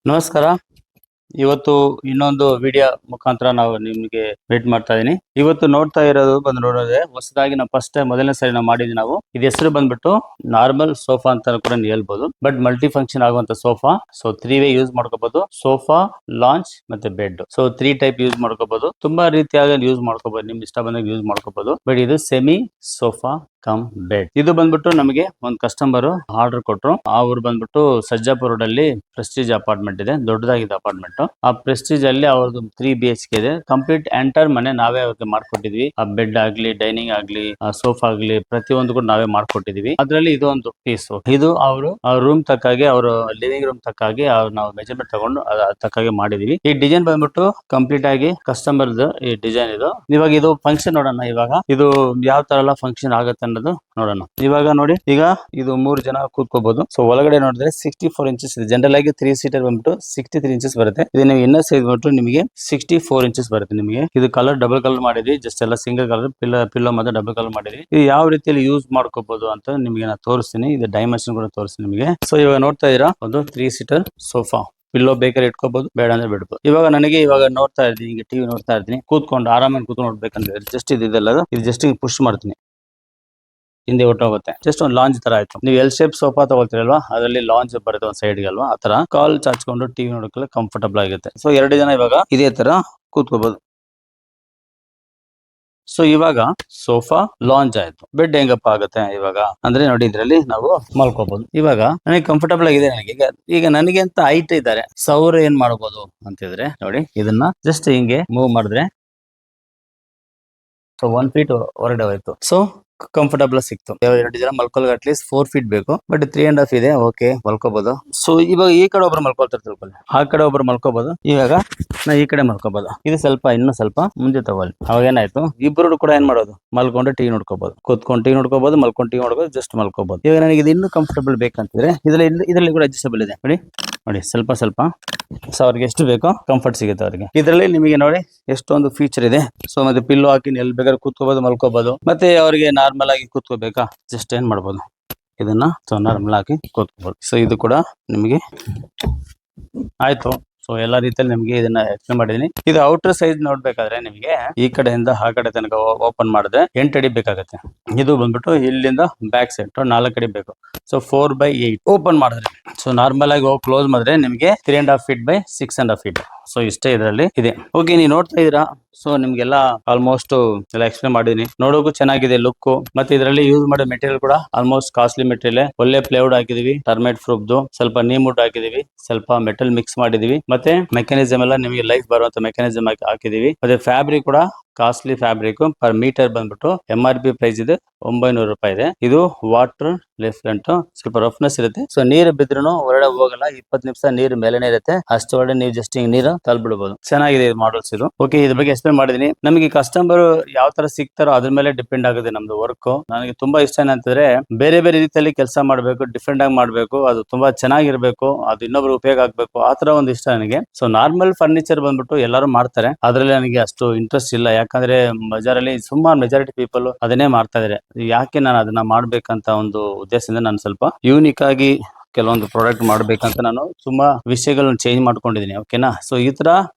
ನಮಸ್ಕಾರ. ಇವತ್ತು ಇನ್ನೊಂದು ವಿಡಿಯೋ ಮುಖಾಂತರ ನಾವು ನಿಮಗೆ ಭೇಟಿ ಮಾಡ್ತಾ ಇದೀನಿ. ಇವತ್ತು ನೋಡ್ತಾ ಇರೋದು ನೋಡೋದೇ ಹೊಸದಾಗಿ ನಾವು ಫಸ್ಟ್ ಟೈಮ್ ಮೊದಲನೇ ಸಾರಿ ನಾವು ಮಾಡಿದ್ವಿ ನಾವು. ಇದು ಹೆಸರು ಬಂದ್ಬಿಟ್ಟು ನಾರ್ಮಲ್ ಸೋಫಾ ಅಂತ ಕೂಡ ಹೇಳ್ಬೋದು. ಬಟ್ ಮಲ್ಟಿ ಫಂಕ್ಷನ್ ಆಗುವಂತ ಸೋಫಾ. ಸೊ 3 ವೇ ಯೂಸ್ ಮಾಡ್ಕೋಬಹುದು. ಸೋಫಾ, ಲಾಂಚ್ ಮತ್ತೆ ಬೆಡ್. ಸೊ 3 ಟೈಪ್ ಯೂಸ್ ಮಾಡ್ಕೋಬಹುದು. ತುಂಬಾ ರೀತಿಯಾಗಿ ಯೂಸ್ ಮಾಡ್ಕೋಬಹುದು. ನಿಮ್ ಇಷ್ಟ ಬಂದಾಗ ಯೂಸ್ ಮಾಡ್ಕೋಬಹುದು. ಬಟ್ ಇದು ಸೆಮಿ ಸೋಫಾ ಕಮ್ ಬೆಡ್. ಇದು ಬಂದ್ಬಿಟ್ಟು ನಮಗೆ ಒಂದು ಕಸ್ಟಮರ್ ಆರ್ಡರ್ ಕೊಟ್ರು. ಅವ್ರು ಬಂದ್ಬಿಟ್ಟು ಸಜ್ಜಾಪುರ ರೋಡ್ ಅಲ್ಲಿ ಪ್ರೆಸ್ಟೀಜ್ ಅಪಾರ್ಟ್ಮೆಂಟ್ ಇದೆ, ದೊಡ್ಡದಾಗಿದೆ ಅಪಾರ್ಟ್ಮೆಂಟ್. ಆ ಪ್ರೆಸ್ಟೀಜ್ ಅಲ್ಲಿ ಅವ್ರದ್ದು 3 BHK ಇದೆ. ಕಂಪ್ಲೀಟ್ ಎಂಟರ್ ಮನೆ ನಾವೇ ಅವ್ರಿಗೆ ಮಾಡ್ಕೊಟ್ಟಿದ್ವಿ. ಆ ಬೆಡ್ ಆಗ್ಲಿ, ಡೈನಿಂಗ್ ಆಗ್ಲಿ, ಸೋಫಾ ಆಗ್ಲಿ, ಪ್ರತಿಯೊಂದು ಕೂಡ ನಾವೇ ಮಾಡ್ಕೊಟ್ಟಿದೀವಿ. ಅದ್ರಲ್ಲಿ ಇದು ಒಂದು ಪೀಸ್. ಇದು ಅವರು ರೂಮ್ ತಕ್ಕಾಗಿ, ಅವರು ಲಿವಿಂಗ್ ರೂಮ್ ತಕ್ಕಾಗಿ ನಾವು ಮೆಜರ್ಮೆಂಟ್ ತಗೊಂಡು ತಕ್ಕಾಗಿ ಮಾಡಿದೀವಿ. ಈ ಡಿಸೈನ್ ಬಂದ್ಬಿಟ್ಟು ಕಂಪ್ಲೀಟ್ ಆಗಿ ಕಸ್ಟಮರ್ ಈ ಡಿಸೈನ್ ಇದು. ಇವಾಗ ಇದು ಫಂಕ್ಷನ್ ನೋಡೋಣ. ಇವಾಗ ಇದು ಯಾವ ತರ ಎಲ್ಲ ಫಂಕ್ಷನ್ ಆಗುತ್ತೆ ಅನ್ನೋದು ನೋಡೋಣ. ಇವಾಗ ನೋಡಿ, ಈಗ ಇದು 3 ಜನ ಕೂತ್ಕೋಬಹುದು. ಸೊ ಒಳಗಡೆ ನೋಡಿದ್ರೆ 64 ಇಂಚಸ್ ಇದೆ. ಜನರಲ್ ಆಗಿ 3 ಸೀಟರ್ ಬಂದ್ಬಿಟ್ಟು 63 ಇಂಚಸ್ ಬರುತ್ತೆ. ಇದು ನೀವು ಇನ್ನರ್ ಸೈಜ್ ಬಂದ್ಬಿಟ್ಟು ನಿಮಗೆ 64 ಇಂಚಸ್ ಬರುತ್ತೆ ನಿಮಗೆ. ಇದು ಕಲರ್ ಡಬಲ್ ಕಲರ್ ಮಾಡಿದ್ವಿ. ಜಸ್ಟ್ ಎಲ್ಲ ಸಿಂಗಲ್ ಕಲರ್ ಪಿಲ್ಲೋ ಮತ್ತೆ ಡಬಲ್ ಕಲರ್ ಮಾಡಿದ್ವಿ. ಇದು ಯಾವ ರೀತಿಯಲ್ಲಿ ಯೂಸ್ ಮಾಡ್ಕೋಬಹುದು ಅಂತ ನಿಮಗೆ ನಾನು ತೋರಿಸ್ತೀನಿ. ಇದು ಡೈಮೆನ್ಷನ್ ಕೂಡ ತೋರಿಸ್ತೀನಿ ನಿಮಗೆ. ಸೊ ಇವಾಗ ನೋಡ್ತಾ ಇದೀರಾ, ಒಂದು 3 ಸೀಟರ್ ಸೋಫಾ. ಪಿಲ್ಲೋ ಬೇಕಾದ್ರೆ ಇಟ್ಕೋಬಹುದು, ಬೇಡ ಅಂದ್ರೆ ಬಿಡ್ಬೋದು. ಇವಾಗ ನೋಡ್ತಾ ಇರ್ತೀನಿ, ಈಗ ಟಿವಿ ನೋಡ್ತಾ ಇರ್ತೀನಿ, ಕೂತ್ಕೊಂಡು ಆರಾಮಾಗಿ ಕೂತ್ಕೊಂಡು ನೋಡ್ಬೇಕಂದ್ರೆ ಜಸ್ಟ್ ಇದೆಲ್ಲ ಇದು ಜಸ್ಟ್ ಪುಷ್ ಮಾಡ್ತೀನಿ, ಹಿಂದೆ ಹೊಟ್ಟೋಗುತ್ತೆ. ಜಸ್ಟ್ ಒಂದು ಲಾಂಜ್ ತರ ಆಯ್ತು. ನೀವು ಎಲ್ ಶೇಪ್ ಸೋಫಾ ತಗೊಳ್ತೀರಲ್ವಾ, ಅದರಲ್ಲಿ ಲಾಂಜ್ ಬರುತ್ತೆ ಒಂದು ಸೈಡ್ಗೆ ಅಲ್ವಾ, ಆ ತರ ಕಾಲ್ ಚಾಚ್ಕೊಂಡು ಟಿವಿ ನೋಡೋಕೆ ಕಂಫರ್ಟಬಲ್ ಆಗುತ್ತೆ. ಸೊ 2 ಜನ ಇವಾಗ ಇದೇ ತರ ಕೂತ್ಕೋಬಹುದು. ಸೊ ಇವಾಗ ಸೋಫಾ ಲಾಂಚ್ ಆಯ್ತು. ಬೆಡ್ ಹೆಂಗಪ್ಪ ಆಗುತ್ತೆ ಇವಾಗ ಅಂದ್ರೆ ನೋಡಿ, ಇದ್ರಲ್ಲಿ ನಾವು ಮಲ್ಕೋಬಹುದು. ಇವಾಗ ನನಗೆ ಕಂಫರ್ಟಬಲ್ ಆಗಿದೆ. ಈಗ ನನಗೆ ಅಂತ ಹೈಟ್ ಇದ್ದಾರೆ. ಅವ್ರು ಏನ್ ಮಾಡಬಹುದು ಅಂತಿದ್ರೆ ನೋಡಿ, ಇದನ್ನ ಜಸ್ಟ್ ಹಿಂಗೆ ಮೂವ್ ಮಾಡಿದ್ರೆ ಸೊ 1 ಫೀಟ್ ಹೊರಗಡೆ ಹೋಯ್ತು. ಸೊ ಕಂಫರ್ಟಬಲ್ ಸಿಕ್ತು. 2 ಜನ ಮಲ್ಕೊಳ್ಳೋಕೆ ಅಟ್ಲೀಸ್ಟ್ 4 ಫೀಟ್ ಬೇಕು. ಬಟ್ 3.5 ಇದೆ. ಓಕೆ, ಮಲ್ಕೋಬಹುದು. ಸೊ ಇವಾಗ ಈ ಕಡೆ ಒಬ್ರು ಮಲ್ಕೊಳ್ತಾರೆ ತಿಳ್ಕೊಳ್ಳಿ, ಆ ಕಡೆ ಒಬ್ರು ಮಲ್ಕೋಬಹುದು. ಇವಾಗ ನಾ ಈ ಕಡೆ ಮಲ್ಕೋಬಹುದು. ಇದು ಇನ್ನೂ ಸ್ವಲ್ಪ ಮುಂದೆ ತಗೊಳ್ಳಿ. ಅವಾಗ ಏನಾಯ್ತು, ಇಬ್ರು ಕೂಡ ಏನ್ ಮಾಡೋದು, ಮಲ್ಕೊಂಡು ಟಿವಿ ನೋಡ್ಕೋಬಹುದು, ಕೂತ್ಕೊಂಡು ಟಿವಿ ನೋಡ್ಕೋಬಹುದು, ಮಲ್ಕೊಂಡು ಟಿವಿ ನೋಡ್ಕೋಬಹುದು, ಜಸ್ಟ್ ಮಲ್ಕೋಬಹುದು. ಇವಾಗ ನನಗೆ ಇದು ಇನ್ನೂ ಕಂಫರ್ಟಬಲ್ ಬೇಕಂತಿದ್ರೆ ಇದರಲ್ಲಿ ಕೂಡ ಅಡ್ಜಸ್ಟಬಲ್ ಇದೆ. ನೋಡಿ ಸ್ವಲ್ಪ ಸೊ ಅವ್ರಿಗೆ ಎಷ್ಟು ಬೇಕೋ ಕಂಫರ್ಟ್ ಸಿಗುತ್ತೆ ಅವ್ರಿಗೆ. ಇದರಲ್ಲಿ ನಿಮಗೆ ನೋಡಿ ಎಷ್ಟೊಂದು ಫೀಚರ್ ಇದೆ. ಸೊ ಮತ್ತೆ ಪಿಲ್ಲೋ ಹಾಕಿ ಎಲ್ಲಿ ಬೇಕಾದ್ರೆ ಕೂತ್ಕೋಬಹುದು, ಮಲ್ಕೋಬಹುದು. ಮತ್ತೆ ಅವರಿಗೆ ನಾರ್ಮಲ್ ಆಗಿ ಕೂತ್ಕೋಬೇಕಾ, ಜಸ್ಟ್ ಏನ್ ಮಾಡ್ಬೋದು, ಇದನ್ನ ನಾರ್ಮಲ್ ಆಗಿ ಕೂತ್ಕೋಬಹುದು. ಸೊ ಇದು ಕೂಡ ನಿಮಗೆ ಆಯ್ತು. ಸೊ ಎಲ್ಲಾ ರೀತಿಯಲ್ಲಿ ನಿಮಗೆ ಇದನ್ನ ಎಕ್ಸ್ಪ್ಲೇನ್ ಮಾಡಿದೀನಿ. ಇದು ಔಟರ್ ಸೈಜ್ ನೋಡ್ಬೇಕಾದ್ರೆ ನಿಮಗೆ ಈ ಕಡೆಯಿಂದ ಆ ಕಡೆ ತನಕ ಓಪನ್ ಮಾಡಿದ್ರೆ 8 ಅಡಿ ಬೇಕಾಗುತ್ತೆ. ಇದು ಬಂದ್ಬಿಟ್ಟು ಇಲ್ಲಿಂದ ಬ್ಯಾಕ್ ಸೈಡ್ 4 ಅಡಿ ಬೇಕು. ಸೊ 4/8 ಓಪನ್ ಮಾಡಿದ್ರೆ, ಸೊ ನಾರ್ಮಲ್ ಆಗಿ ಕ್ಲೋಸ್ ಮಾಡಿದ್ರೆ ನಿಮಗೆ 3.5 ಫೀಟ್ ಬೈ 6.5 ಫೀಟ್. ಸೊ ಇಷ್ಟೇ ಇದರಲ್ಲಿ ಇದೆ. ಓಕೆ, ನೀವು ನೋಡ್ತಾ ಇದೀರಾ. ಸೊ ನಿಮ್ಗೆಲ್ಲ ಆಲ್ಮೋಸ್ಟ್ ಎಲ್ಲ ಎಕ್ಸ್ಪ್ಲೇನ್ ಮಾಡಿದೀನಿ. ನೋಡೋಕು ಚೆನ್ನಾಗಿದೆ ಲುಕ್. ಮತ್ತೆ ಇದರಲ್ಲಿ ಯೂಸ್ ಮಾಡೋ ಮೆಟೀರಿಯಲ್ ಕೂಡ ಆಲ್ಮೋಸ್ಟ್ ಕಾಸ್ಟ್ಲಿ ಮೆಟೀರಿಯಲ್. ಒಳ್ಳೆ ಪ್ಲೇವುಡ್ ಹಾಕಿದೀವಿ, ಟರ್ಮೇಟ್ ಪ್ರೂಫ್ದು, ಸ್ವಲ್ಪ ನೀಮುಡ್ ಹಾಕಿದೀವಿ, ಸ್ವಲ್ಪ ಮೆಟಲ್ ಮಿಕ್ಸ್ ಮಾಡಿದೀವಿ. ಮತ್ತೆ ಮೆಕ್ಯಾನಿಸಮ್ ಎಲ್ಲ ನಿಮಗೆ ಲೈಫ್ ಬರುವಂತ ಮೆಕ್ಯಾನಿಸಮ್ ಹಾಕಿದೀವಿ. ಮತ್ತೆ ಫ್ಯಾಬ್ರಿಕ್ ಕೂಡ ಕಾಸ್ಟ್ಲಿ ಫ್ಯಾಬ್ರಿಕ್. ಪರ್ ಮೀಟರ್ ಬಂದ್ಬಿಟ್ಟು MRP ಪ್ರೈಸ್ ಇದೆ 900 ರೂಪಾಯಿ ಇದೆ. ಇದು ವಾಟರ್ ರೆಸಿಸ್ಟೆಂಟ್, ಸ್ವಲ್ಪ ರಫ್ನೆಸ್ ಇರುತ್ತೆ. ಸೊ ನೀರು ಬಿದ್ರೂ ಹೊರಗಡೆ ಹೋಗಲ್ಲ. 20 ನಿಮಿಷ ನೀರು ಮೇಲೆನೆ ಇರುತ್ತೆ. ಅಷ್ಟು ಒಳ್ಳೆ ನೀವು ಜಸ್ಟ್ ಹಿಂಗ್ ನೀರು ತಳ್ಬಿಡ್ಬೋದು. ಚೆನ್ನಾಗಿದೆ ಮಾಡಲ್ಸ್ ಇದು. ಓಕೆ, ಇದ್ರ ಬಗ್ಗೆ ಎಕ್ಸ್ಪ್ಲೇನ್ ಮಾಡಿದೀನಿ. ನಮಗೆ ಕಸ್ಟಮರ್ ಯಾವ ತರ ಸಿಗ್ತಾರೋ ಅದ್ರ ಮೇಲೆ ಡಿಪೆಂಡ್ ಆಗುತ್ತೆ ನಮ್ದು ವರ್ಕ್. ನನಗೆ ತುಂಬಾ ಇಷ್ಟ ಏನಂತಂದ್ರೆ ಬೇರೆ ಬೇರೆ ರೀತಿಯಲ್ಲಿ ಕೆಲಸ ಮಾಡ್ಬೇಕು, ಡಿಫ್ರೆಂಟ್ ಆಗಿ ಮಾಡ್ಬೇಕು, ಅದು ತುಂಬಾ ಚೆನ್ನಾಗಿರ್ಬೇಕು, ಅದು ಇನ್ನೊಬ್ರು ಉಪಯೋಗ ಆಗ್ಬೇಕು, ಆ ತರ ಒಂದು ಇಷ್ಟ ನನಗೆ. ಸೊ ನಾರ್ಮಲ್ ಫರ್ನಿಚರ್ ಬಂದ್ಬಿಟ್ಟು ಎಲ್ಲರೂ ಮಾಡ್ತಾರೆ, ಅದ್ರಲ್ಲಿ ನನಗೆ ಅಷ್ಟು ಇಂಟ್ರೆಸ್ಟ್ ಇಲ್ಲ. ಯಾಕಂದ್ರೆ ಬಜಾರಲ್ಲಿ ಸುಮಾರು ಮೆಜಾರಿಟಿ ಪೀಪಲ್ ಅದನ್ನೇ ಮಾಡ್ತಾ ಇದಾರೆ. ಯಾಕೆ ನಾನು ಅದನ್ನ ಮಾಡ್ಬೇಕಂತ ಒಂದು ಉದ್ದೇಶದಿಂದ ನಾನು ಸ್ವಲ್ಪ ಯೂನಿಕ್ ಆಗಿ ಕೆಲವೊಂದು ಪ್ರಾಡಕ್ಟ್ ಮಾಡ್ಬೇಕಂತ ನಾನು ತುಂಬಾ ವಿಷಯಗಳನ್ನ ಚೇಂಜ್ ಮಾಡ್ಕೊಂಡಿದೀನಿ. ಓಕೆನಾ. ಸೊ ಈ ತರ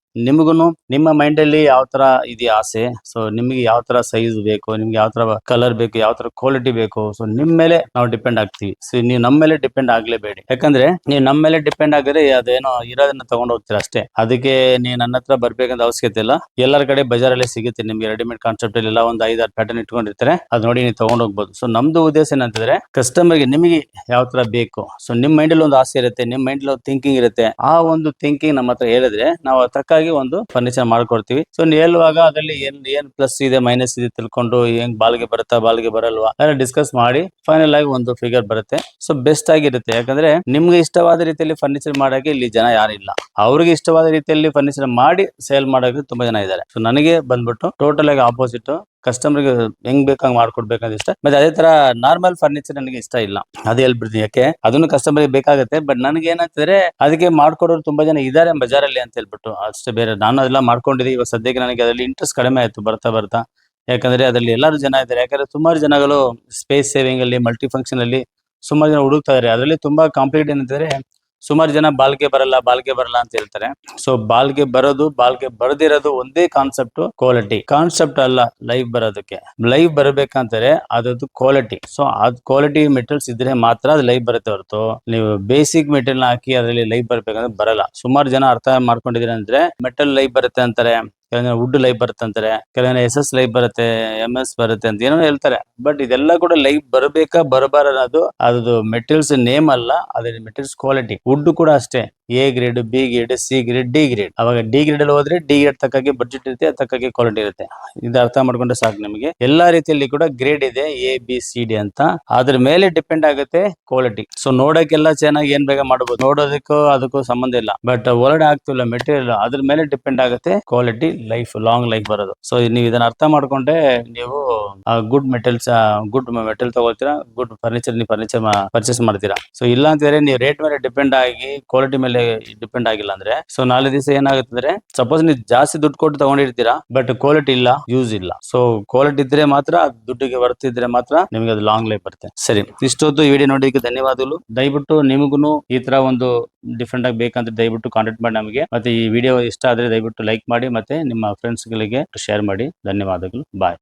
ನಿಮಗುನು ನಿಮ್ಮ ಮೈಂಡ್ ಅಲ್ಲಿ ಯಾವ ತರ ಇದೆಯಾ ಆಸೆ, ಸೊ ನಿಮ್ಗೆ ಯಾವ ತರ ಸೈಜ್ ಬೇಕು, ನಿಮ್ಗೆ ಯಾವ ತರ ಕಲರ್ ಬೇಕು, ಯಾವ ತರ ಕ್ವಾಲಿಟಿ ಬೇಕು, ಸೊ ನಿಮ್ ಮೇಲೆ ನಾವು ಡಿಪೆಂಡ್ ಆಗ್ತೀವಿ. ಸೊ ನೀವು ನಮ್ಮ ಮೇಲೆ ಡಿಪೆಂಡ್ ಆಗ್ಲೇಬೇಡಿ. ಯಾಕಂದ್ರೆ ನೀವು ನಮ್ಮ ಮೇಲೆ ಡಿಪೆಂಡ್ ಆಗಿದ್ರೆ ಅದೇನೋ ಇರೋದನ್ನ ತಗೊಂಡ್ ಹೋಗ್ತೀರಾ ಅಷ್ಟೇ. ಅದಕ್ಕೆ ನೀವು ನನ್ನ ಹತ್ರ ಬರ್ಬೇಕಂತ ಅವಶ್ಯಕತೆ ಇಲ್ಲ. ಎಲ್ಲರ ಕಡೆ ಬಜಾರಲ್ಲಿ ಸಿಗುತ್ತೆ ನಿಮ್ಗೆ ರೆಡಿಮೇಡ್ ಕಾನ್ಸೆಪ್ಟ್ ಎಲ್ಲ ಒಂದು 5-6 ಪ್ಯಾಟರ್ನ್ ಇಟ್ಕೊಂಡಿರ್ತಾರೆ. ಅದ್ ನೋಡಿ ನೀವು ತಗೊಂಡ್ ಹೋಗ್ಬೋದು. ಸೊ ನಮ್ದು ಉದ್ದೇಶ ಏನಂತಂದ್ರೆ ಕಸ್ಟಮರ್ಗೆ ನಿಮಗೆ ಯಾವ ತರ ಬೇಕು, ಸೊ ನಿಮ್ ಮೈಂಡ್ ಅಲ್ಲಿ ಒಂದು ಆಸೆ ಇರುತ್ತೆ, ನಿಮ್ ಮೈಂಡ್ ಅಲ್ಲಿ ಥಿಂಕಿಂಗ್ ಇರುತ್ತೆ. ಆ ಒಂದು ಥಿಂಕಿಂಗ್ ನಮ್ಮ ಹತ್ರ ಹೇಳಿದ್ರೆ ನಾವು ತಕ್ಕಾಗಿ ಒಂದು ಫರ್ನಿಚರ್ ಮಾಡ್ಕೊಡ್ತೀವಿ. ಸೊ ನೀವು ಹೇಳುವಾಗ ಅದರಲ್ಲಿ ಏನ್ ಪ್ಲಸ್ ಇದೆ, ಮೈನಸ್ ಇದೆ ತಿಳ್ಕೊಂಡು ಹೆಂಗ್ ಬಾಲ್ಗೆ ಬರುತ್ತಾ, ಬಾಲ್ಗೆ ಬರಲ್ವಾ ಅದನ್ನ ಡಿಸ್ಕಸ್ ಮಾಡಿ ಫೈನಲ್ ಆಗಿ ಒಂದು ಫಿಗರ್ ಬರುತ್ತೆ. ಸೊ ಬೆಸ್ಟ್ ಆಗಿರುತ್ತೆ. ಯಾಕಂದ್ರೆ ನಿಮ್ಗೆ ಇಷ್ಟವಾದ ರೀತಿಯಲ್ಲಿ ಫರ್ನಿಚರ್ ಮಾಡಕ್ಕೆ ಇಲ್ಲಿ ಜನ ಯಾರಿಲ್ಲ. ಅವ್ರಿಗೆ ಇಷ್ಟವಾದ ರೀತಿಯಲ್ಲಿ ಫರ್ನಿಚರ್ ಮಾಡಿ ಸೇಲ್ ಮಾಡೋಕೆ ತುಂಬಾ ಜನ ಇದ್ದಾರೆ. ಸೊ ನನಗೆ ಬಂದ್ಬಿಟ್ಟು ಟೋಟಲ್ ಆಗಿ ಆಪೋಸಿಟ್. ಕಸ್ಟಮರ್ಗೆ ಹೆಂಗ್ ಬೇಕಂಗ್ ಮಾಡ್ಕೊಡ್ಬೇಕಂತ ಇಷ್ಟ. ಮತ್ತೆ ಅದೇ ತರ ನಾರ್ಮಲ್ ಫರ್ನಿಚರ್ ನನಗೆ ಇಷ್ಟ ಇಲ್ಲ. ಅದೇ ಹೇಳ್ಬಿಡ್ತೀನಿ. ಯಾಕೆ ಅದನ್ನು ಕಸ್ಟಮರ್ಗೆ ಬೇಕಾಗುತ್ತೆ. ಬಟ್ ನನಗೆ ಏನಂತಂದ್ರೆ ಅದಕ್ಕೆ ಮಾಡ್ಕೊಡೋರು ತುಂಬಾ ಜನ ಇದಾರೆ ಬಜಾರಲ್ಲಿ ಅಂತ ಹೇಳ್ಬಿಟ್ಟು ಅಷ್ಟೇ. ಬೇರೆ ನಾನು ಅದೆಲ್ಲ ಮಾಡ್ಕೊಂಡಿದ್ದೀವಿ. ಇವಾಗ ಸದ್ಯಕ್ಕೆ ನನಗೆ ಅದರಲ್ಲಿ ಇಂಟ್ರೆಸ್ಟ್ ಕಡಿಮೆ ಆಯ್ತು ಬರ್ತಾ. ಯಾಕಂದ್ರೆ ಅದರಲ್ಲಿ ಎಲ್ಲರೂ ಜನ ಇದ್ದಾರೆ. ಯಾಕಂದ್ರೆ ಸುಮಾರು ಜನಗಳು ಸ್ಪೇಸ್ ಸೇವಿಂಗ್ ಅಲ್ಲಿ, ಮಲ್ಟಿ ಫಂಕ್ಷನ್ ಅಲ್ಲಿ ಸುಮಾರು ಜನ ಹುಡುಕ್ತಾ ಇದಾರೆ. ಅದರಲ್ಲಿ ತುಂಬಾ ಕಾಂಪ್ಲಿಕೇಟ್ ಏನಂತಂದ್ರೆ ಸುಮಾರು ಜನ ಬಾಳ್ಕೆ ಬರಲ್ಲ ಅಂತ ಹೇಳ್ತಾರೆ. ಸೊ ಬಾಳ್ಕೆ ಬರದಿರೋದು ಒಂದೇ ಕಾನ್ಸೆಪ್ಟ್, ಕಾನ್ಸೆಪ್ಟ್ ಅಲ್ಲ ಲೈಫ್ ಬರೋದಕ್ಕೆ. ಲೈಫ್ ಬರಬೇಕಂತಾರೆ ಅದರದ್ದು ಕ್ವಾಲಿಟಿ. ಸೊ ಅದ್ ಕ್ವಾಲಿಟಿ ಮೆಟೀರಿಯಲ್ಸ್ ಇದ್ರೆ ಮಾತ್ರ ಅದು ಲೈಫ್ ಬರುತ್ತೆ ಹೊರತು ನೀವು ಬೇಸಿಕ್ ಮೆಟೀರಿಯಲ್ ಹಾಕಿ ಅದರಲ್ಲಿ ಲೈಫ್ ಬರ್ಬೇಕಂದ್ರೆ ಬರಲ್ಲ. ಸುಮಾರು ಜನ ಅರ್ಥ ಮಾಡ್ಕೊಂಡಿದೀರ ಅಂದ್ರೆ ಮೆಟಲ್ ಲೈಫ್ ಬರುತ್ತೆ ಅಂತಾರೆ, ಕೆಲವೊಂದು ವುಡ್ ಲೈಫ್ ಬರುತ್ತೆ ಅಂತಾರೆ, ಕೆಲವೊಂದು SS ಲೈಫ್ ಬರುತ್ತೆ, MS ಬರುತ್ತೆ ಅಂತ ಏನೋ ಹೇಳ್ತಾರೆ. ಬಟ್ ಇದೆಲ್ಲ ಕೂಡ ಲೈಫ್ ಬರಬೇಕಾ ಬರಬಾರ ಅನ್ನೋದು ಅದು ಮೆಟೀರಿಯಲ್ಸ್ ನೇಮ್ ಅಲ್ಲ, ಅದ್ರ ಮೆಟೀರಿಯಲ್ಸ್ ಕ್ವಾಲಿಟಿ. ವುಡ್ ಕೂಡ ಅಷ್ಟೇ, A grade, B grade, C grade, D grade. ಅವಾಗ D ಗ್ರೇಡ್ ಅಲ್ಲಿ ಹೋದ್ರೆ D ಗ್ರೇಡ್ ತಕ್ಕಾಗಿ ಬಡ್ಜೆಟ್ ಇರುತ್ತೆ, ತಕ್ಕಾಗಿ ಕ್ವಾಲಿಟಿ ಇರುತ್ತೆ. ಇದು ಅರ್ಥ ಮಾಡ್ಕೊಂಡ್ರೆ ಸಾಕು ನಿಮಗೆ. ಎಲ್ಲಾ ರೀತಿಯಲ್ಲಿ ಕೂಡ ಗ್ರೇಡ್ ಇದೆ, ABCD ಅಂತ. ಅದ್ರ ಮೇಲೆ ಡಿಪೆಂಡ್ ಆಗುತ್ತೆ ಕ್ವಾಲಿಟಿ. ಸೊ ನೋಡಕ್ಕೆಲ್ಲ ಚೆನ್ನಾಗಿ ಏನ್ ಬೇಗ ಮಾಡಬಹುದು, ನೋಡೋದಕ್ಕೂ ಅದಕ್ಕೂ ಸಂಬಂಧ ಇಲ್ಲ. ಬಟ್ ಒಳಗಡೆ ಆಗ್ತಿಲ್ಲ ಮೆಟೀರಿಯಲ್, ಅದ್ರ ಮೇಲೆ ಡಿಪೆಂಡ್ ಆಗುತ್ತೆ ಕ್ವಾಲಿಟಿ, ಲೈಫ್ ಲಾಂಗ್ ಲೈಫ್ ಬರೋದು. ಸೊ ನೀವು ಇದನ್ನ ಅರ್ಥ ಮಾಡ್ಕೊಂಡ್ರೆ ನೀವು ಗುಡ್ ಮೆಟೀರಿಯಲ್ ತಗೊಳ್ತೀರಾ, ಗುಡ್ ಫರ್ನಿಚರ್ ಪರ್ಚೇಸ್ ಮಾಡ್ತೀರಾ. ಸೊ ಇಲ್ಲ ಅಂತಂದ್ರೆ ನೀವು ರೇಟ್ ಮೇಲೆ ಡಿಪೆಂಡ್ ಆಗಿ ಕ್ವಾಲಿಟಿ ಮೇಲೆ ಡಿಪೆಂಡ್ ಆಗಿಲ್ಲ ಅಂದ್ರೆ, ಸೊ ನಾಳೆ ದಿವಸ ಏನಾಗುತ್ತೆ ಅಂದ್ರೆ, ಸಪೋಸ್ ನೀವು ಜಾಸ್ತಿ ದುಡ್ಡು ಕೊಟ್ಟು ತಗೊಂಡಿರ್ತೀರಾ ಬಟ್ ಕ್ವಾಲಿಟಿ ಇಲ್ಲ, ಯೂಸ್ ಇಲ್ಲ. ಸೊ ಕ್ವಾಲಿಟಿ ಇದ್ರೆ ಮಾತ್ರ, ದುಡ್ಡಿಗೆ ವರ್ತಿದ್ರೆ ಮಾತ್ರ ನಿಮಗೆ ಅದು ಲಾಂಗ್ ಲೈಫ್ ಬರುತ್ತೆ. ಸರಿ, ಇಷ್ಟೊತ್ತು ಈ ವಿಡಿಯೋ ನೋಡೋದಕ್ಕೆ ಧನ್ಯವಾದಗಳು. ದಯವಿಟ್ಟು ನಿಮಗೂ ಈ ತರ ಒಂದು ಡಿಫ್ರೆಂಟ್ ಆಗಿ ಬೇಕಂತ ದಯವಿಟ್ಟು ಕಾಂಟ್ಯಾಕ್ಟ್ ಮಾಡಿ ನಮಗೆ. ಮತ್ತೆ ಈ ವಿಡಿಯೋ ಇಷ್ಟ ಆದ್ರೆ ದಯವಿಟ್ಟು ಲೈಕ್ ಮಾಡಿ, ಮತ್ತೆ ನಿಮ್ಮ ಫ್ರೆಂಡ್ಸ್ ಗಳಿಗೆ ಶೇರ್ ಮಾಡಿ. ಧನ್ಯವಾದಗಳು. ಬಾಯ್.